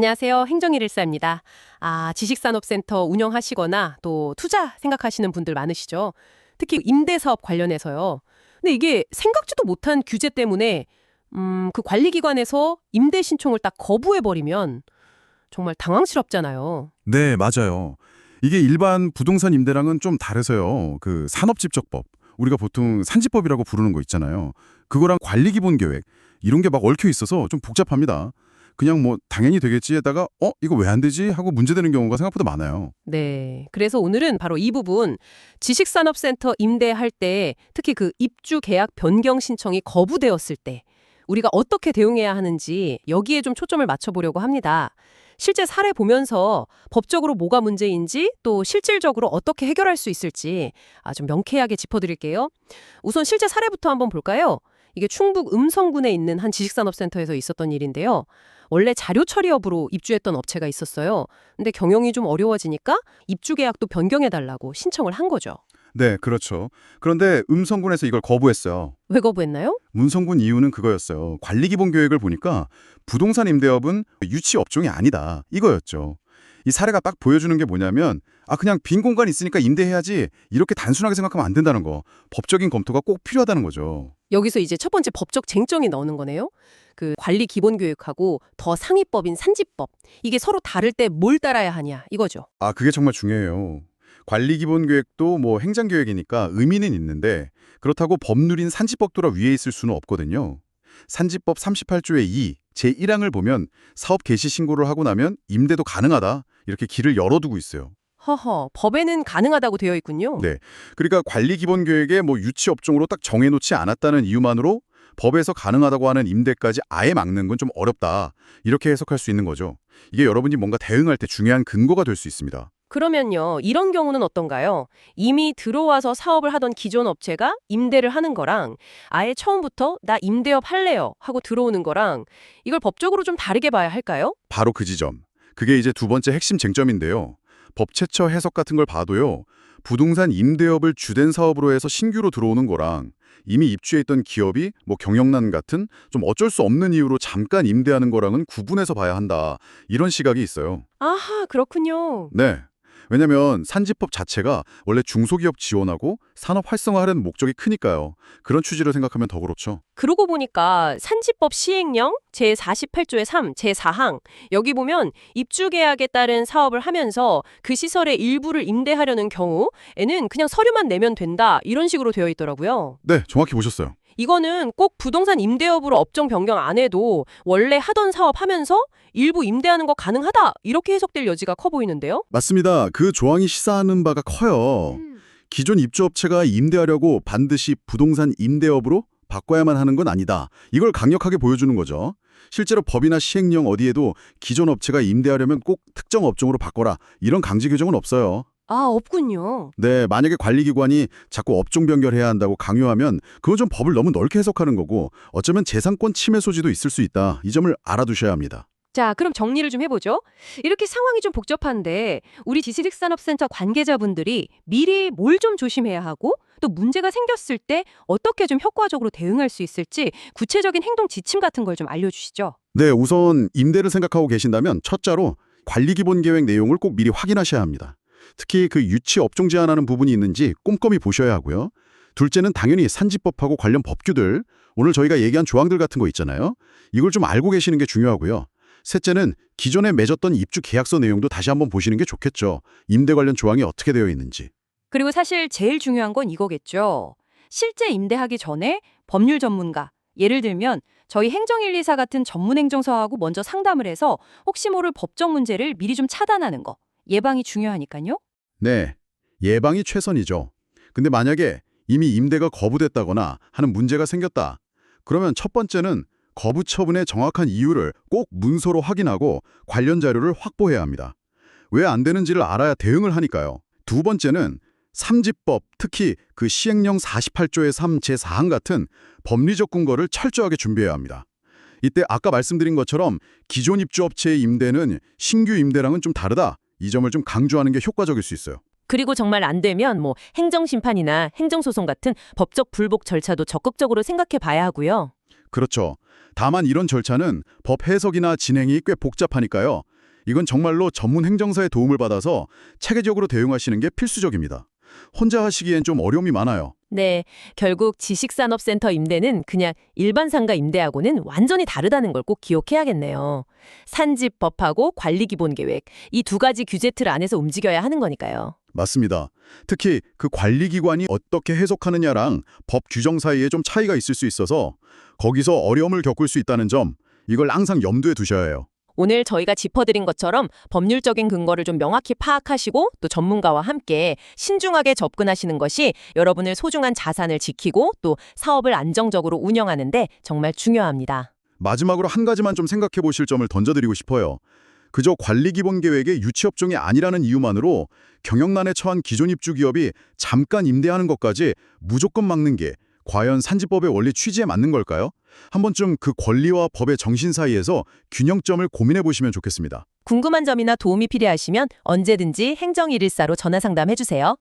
안녕하세요. 행정일일사입니다. 지식산업센터 운영하시거나 또 투자 생각하시는 분들 많으시죠? 특히 임대사업 관련해서요. 근데 이게 생각지도 못한 규제 때문에 그 관리기관에서 임대 신청을 딱 거부해버리면 정말 당황스럽잖아요. 네, 맞아요. 이게 일반 부동산 임대랑은 좀 다르서요. 그 산업집적법, 우리가 보통 산지법이라고 부르는 거 있잖아요. 그거랑 관리기본계획, 이런 게 막 얽혀 있어서 좀 복잡합니다. 그냥 뭐 당연히 되겠지 했다가 이거 왜 안 되지? 하고 문제되는 경우가 생각보다 많아요. 네. 그래서 오늘은 바로 이 부분, 지식산업센터 임대할 때 특히 그 입주 계약 변경 신청이 거부되었을 때 우리가 어떻게 대응해야 하는지 여기에 좀 초점을 맞춰보려고 합니다. 실제 사례 보면서 법적으로 뭐가 문제인지 또 실질적으로 어떻게 해결할 수 있을지 좀 명쾌하게 짚어드릴게요. 우선 실제 사례부터 한번 볼까요? 이게 충북 음성군에 있는 한 지식산업센터에서 있었던 일인데요. 원래 자료 처리 여부로 입주했던 업체가 있었어요. 근데 경영이 좀 어려워지니까 입주 계약도 변경해달라고 신청을 한 거죠. 네, 그렇죠. 그런데 음성군에서 이걸 거부했어요. 왜 거부했나요? 문성군 이유는 그거였어요. 관리기본계획을 보니까 부동산 임대업은 유치업종이 아니다. 이거였죠. 이 사례가 딱 보여주는 게 뭐냐면 그냥 빈 공간 있으니까 임대해야지 이렇게 단순하게 생각하면 안 된다는 거. 법적인 검토가 꼭 필요하다는 거죠. 여기서 이제 첫 번째 법적 쟁점이 나오는 거네요. 그 관리 기본 교육하고 더 상위법인 산지법. 이게 서로 다를 때 뭘 따라야 하냐 이거죠. 그게 정말 중요해요. 관리기본계획도 뭐 행정계획이니까 의미는 있는데 그렇다고 법률인 산지법도라 위에 있을 수는 없거든요. 산지법 38조의 2, 제1항을 보면 사업 개시 신고를 하고 나면 임대도 가능하다. 이렇게 길을 열어두고 있어요. 허허, 법에는 가능하다고 되어 있군요. 네. 그러니까 관리기본계획에 뭐 유치업종으로 딱 정해놓지 않았다는 이유만으로 법에서 가능하다고 하는 임대까지 아예 막는 건 좀 어렵다. 이렇게 해석할 수 있는 거죠. 이게 여러분이 뭔가 대응할 때 중요한 근거가 될 수 있습니다. 그러면요, 이런 경우는 어떤가요? 이미 들어와서 사업을 하던 기존 업체가 임대를 하는 거랑 아예 처음부터 나 임대업 할래요 하고 들어오는 거랑 이걸 법적으로 좀 다르게 봐야 할까요? 바로 그 지점. 그게 이제 두 번째 핵심 쟁점인데요. 법체처 해석 같은 걸 봐도요. 부동산 임대업을 주된 사업으로 해서 신규로 들어오는 거랑 이미 입주해 있던 기업이 뭐 경영난 같은 좀 어쩔 수 없는 이유로 잠깐 임대하는 거랑은 구분해서 봐야 한다. 이런 시각이 있어요. 아하, 그렇군요. 네. 왜냐면 산지법 자체가 원래 중소기업 지원하고 산업 활성화하려는 목적이 크니까요. 그런 취지로 생각하면 더 그렇죠. 그러고 보니까 산지법 시행령 제48조의 3, 제4항 여기 보면 입주 계약에 따른 사업을 하면서 그 시설의 일부를 임대하려는 경우에는 그냥 서류만 내면 된다 이런 식으로 되어 있더라고요. 네, 정확히 보셨어요. 이거는 꼭 부동산 임대업으로 업종 변경 안 해도 원래 하던 사업 하면서 일부 임대하는 거 가능하다 이렇게 해석될 여지가 커 보이는데요. 맞습니다. 그 조항이 시사하는 바가 커요. 기존 입주업체가 임대하려고 반드시 부동산 임대업으로 바꿔야만 하는 건 아니다. 이걸 강력하게 보여주는 거죠. 실제로 법이나 시행령 어디에도 기존 업체가 임대하려면 꼭 특정 업종으로 바꿔라. 이런 강제 규정은 없어요. 없군요. 네, 만약에 관리기관이 자꾸 업종 변경해야 한다고 강요하면 그건 좀 법을 너무 넓게 해석하는 거고 어쩌면 재산권 침해 소지도 있을 수 있다. 이 점을 알아두셔야 합니다. 자, 그럼 정리를 좀 해보죠. 이렇게 상황이 좀 복잡한데 우리 지식산업센터 관계자분들이 미리 뭘 좀 조심해야 하고 또 문제가 생겼을 때 어떻게 좀 효과적으로 대응할 수 있을지 구체적인 행동 지침 같은 걸 좀 알려주시죠. 네, 우선 임대를 생각하고 계신다면 첫째로 관리기본계획 내용을 꼭 미리 확인하셔야 합니다. 특히 그 유치 업종 제한하는 부분이 있는지 꼼꼼히 보셔야 하고요. 둘째는 당연히 산지법하고 관련 법규들, 오늘 저희가 얘기한 조항들 같은 거 있잖아요. 이걸 좀 알고 계시는 게 중요하고요. 셋째는 기존에 맺었던 입주 계약서 내용도 다시 한번 보시는 게 좋겠죠. 임대 관련 조항이 어떻게 되어 있는지. 그리고 사실 제일 중요한 건 이거겠죠. 실제 임대하기 전에 법률 전문가, 예를 들면 저희 행정일리사 같은 전문행정서하고 먼저 상담을 해서 혹시 모를 법적 문제를 미리 좀 차단하는 거. 예방이 중요하니까요. 네, 예방이 최선이죠. 근데 만약에 이미 임대가 거부됐다거나 하는 문제가 생겼다. 그러면 첫 번째는 거부 처분의 정확한 이유를 꼭 문서로 확인하고 관련 자료를 확보해야 합니다. 왜 안 되는지를 알아야 대응을 하니까요. 두 번째는 삼지법, 특히 그 시행령 48조의 3 제4항 같은 법리적 근거를 철저하게 준비해야 합니다. 이때 아까 말씀드린 것처럼 기존 입주업체의 임대는 신규 임대랑은 좀 다르다. 이 점을 좀 강조하는 게 효과적일 수 있어요. 그리고 정말 안 되면 뭐 행정심판이나 행정소송 같은 법적 불복 절차도 적극적으로 생각해 봐야 하고요. 그렇죠. 다만 이런 절차는 법 해석이나 진행이 꽤 복잡하니까요. 이건 정말로 전문 행정사의 도움을 받아서 체계적으로 대응하시는 게 필수적입니다. 혼자 하시기엔 좀 어려움이 많아요. 네, 결국 지식산업센터 임대는 그냥 일반 상가 임대하고는 완전히 다르다는 걸 꼭 기억해야겠네요. 산집법하고 관리기본계획, 이 두 가지 규제 틀 안에서 움직여야 하는 거니까요. 맞습니다. 특히 그 관리기관이 어떻게 해석하느냐랑 법 규정 사이에 좀 차이가 있을 수 있어서 거기서 어려움을 겪을 수 있다는 점, 이걸 항상 염두에 두셔야 해요. 오늘 저희가 짚어드린 것처럼 법률적인 근거를 좀 명확히 파악하시고 또 전문가와 함께 신중하게 접근하시는 것이 여러분의 소중한 자산을 지키고 또 사업을 안정적으로 운영하는데 정말 중요합니다. 마지막으로 한 가지만 좀 생각해 보실 점을 던져드리고 싶어요. 그저 관리기본계획의 유치업종이 아니라는 이유만으로 경영난에 처한 기존 입주기업이 잠깐 임대하는 것까지 무조건 막는 게 과연 산지법의 원리 취지에 맞는 걸까요? 한 번쯤 그 권리와 법의 정신 사이에서 균형점을 고민해 보시면 좋겠습니다. 궁금한 점이나 도움이 필요하시면 언제든지 행정114로 전화 상담해 주세요.